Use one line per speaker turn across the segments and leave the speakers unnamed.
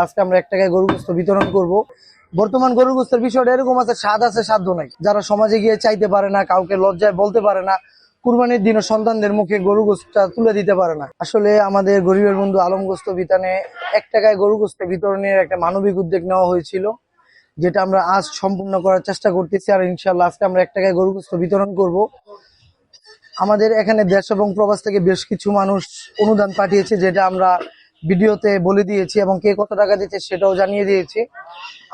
আজকে আমরা 1 টাকায় গরু গোস্ত বিতরণ করব। বর্তমান গরু গোস্তের বিষয়টা এরকম আছে, স্বাদ আছে সাধ্য নাই। যারা সমাজে গিয়ে চাইতে পারে না, কাউকে লজ্জায় বলতে পারে না, কুরবানির দিনও সন্তানদের মুখে গরু গোস্তটা তুলে দিতে পারে না। আসলে আমাদের গরিবের বন্ধু আলম গোস্ত বিতানে 1 টাকায় গরু গোস্ত বিতরণের একটা মানবিক উদ্যোগ নেওয়া হয়েছিল, যেটা আমরা আজ সম্পূর্ণ করার চেষ্টা করতেছি। আর ইনশাল্লাহ আজকে আমরা 1 টাকায় গরু গোস্ত বিতরণ করব। আমাদের এখানে দেশ এবং প্রবাস থেকে বেশ কিছু মানুষ অনুদান পাঠিয়েছে, যেটা আমরা ভিডিওতে বলে দিয়েছি এবং কে কত টাকা দিচ্ছে সেটাও জানিয়ে দিয়েছি।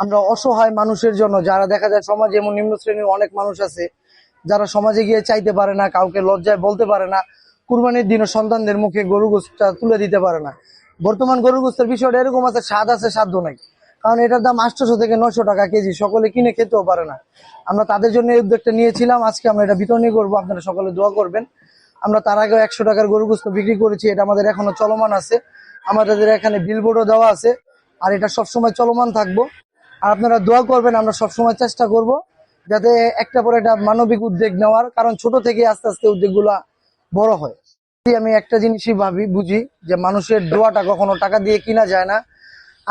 আমরা অসহায় মানুষের জন্য, যারা দেখা যায় সমাজে এমন নিম্ন শ্রেণীর অনেক মানুষ আছে যারা সমাজে গিয়ে চাইতে পারে না, কাউকে লজ্জায় বলতে পারে না, কুরবানির দিনও সন্তানদের মুখে গরু গোস্তটা তুলে দিতে পারে না। বর্তমান গরু গোস্তের বিষয়টা এরকম আছে, স্বাদ আছে সাধ্য নাই। কারণ এটার দাম 800 থেকে 900 টাকা কেজি, সকলে কিনে খেতেও পারে না। আমরা তাদের জন্য এই উদ্যোগটা নিয়েছিলাম। আজকে আমরা এটা বিতরণ করবো, আপনারা সকলে দোয়া করবেন। আমরা তার আগেও 100 টাকার গরু গোস্ত বিক্রি করেছি, এটা আমাদের এখনো চলমান আছে। আমাদের এখানে বিলবোর্ডও দেওয়া আছে, আর এটা সবসময় চলমান থাকবো। আর আপনারা দোয়া করবেন, আমরা সবসময় চেষ্টা করব যাতে একটা পর একটা মানবিক উদ্যোগ নেওয়ার, কারণ ছোট থেকে আস্তে আস্তে উদ্যোগগুলা বড় হয়। আমি একটা জিনিসই বুঝি যে মানুষের দোয়াটা কখনো টাকা দিয়ে কিনা যায় না।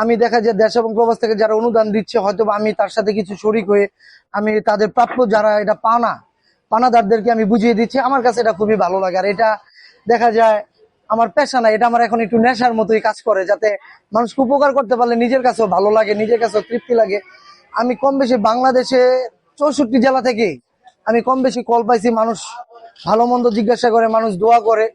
আমি দেখা যায় দেশ এবং প্রবাস থেকে যারা অনুদান দিচ্ছে, হয়তো আমি তার সাথে কিছু শরিক হয়ে আমি তাদের প্রাপ্য যারা এটা পানাদারদেরকে আমি বুঝিয়ে দিচ্ছি। আমার কাছে এটা খুবই ভালো লাগে। আর এটা দেখা যায় আমার পেশা না, এটা আমার এখন একটু নেশার মতোই কাজ করে, যাতে মানুষকে উপকার করতে পারলে নিজের কাছেও ভালো লাগে, নিজের কাছেও তৃপ্তি লাগে। আমি কম বেশি বাংলাদেশে 64 জেলা থেকে আমি কম বেশি কল পাইছি, মানুষ ভালো মন্দ জিজ্ঞাসা করে, মানুষ দোয়া করে,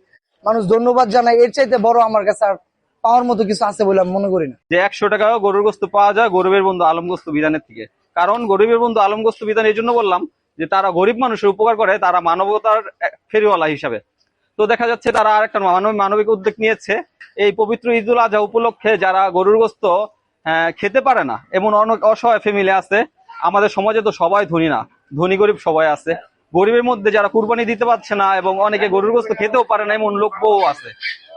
মানুষ ধন্যবাদ জানায়। এর চাইতে বড় আমার কাছে আর পাওয়ার মতো কিছু আছে বলে আমি মনে করি না।
যে 100 টাকা গরুর গোস্ত পাওয়া যায় গরিবের বন্ধু আলম গোস্ত বিধানের থেকে। কারণ গরিবের বন্ধু আলম গোস্ত বিধান এই জন্য বললাম যে তারা গরিব মানুষের উপকার করে, তারা মানবতার ফেরিওয়ালা হিসাবে। তো দেখা যাচ্ছে তারা আরেকটা মানবিক উদ্যোগ নিয়েছে। এই পবিত্র ঈদুল আজহা উপলক্ষে যারা গরুর গোস্ত খেতে পারে না, এমন অনেক অসহায় ফ্যামিলি আছে। আমাদের সমাজে তো সবাই ধনী না, ধনী গরিব সবাই আছে। গরিবের মধ্যে যারা কুরবানি দিতে পারছে না এবং অনেকে গরুর গোস্ত খেতেও পারে না, এমন লোক বউ আছে।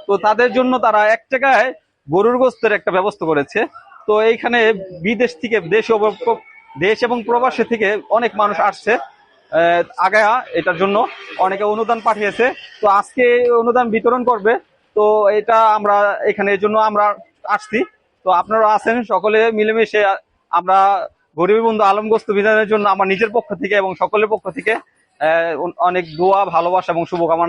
তো তাদের জন্য তারা 1 টাকায় গরুর গোস্তের একটা ব্যবস্থা করেছে। তো এইখানে বিদেশ থেকে, দেশ এবং প্রবাসী থেকে অনেক মানুষ আসছে আগায়া এটার জন্য, অনেকে অনুদান পাঠিয়েছে। তো আজকে অনুদান বিতরণ করবে। তো এটা আমরা এখানে এর জন্য আমরা আসছি। তো আপনারা আছেন, সকলে মিলেমিশে আমরা গরিব বন্ধু আলম গোস্ত বিতরণের জন্য আমার নিজের পক্ষ থেকে এবং সকলের পক্ষ থেকে অনেক দোয়া, ভালোবাসা এবং শুভকামনা।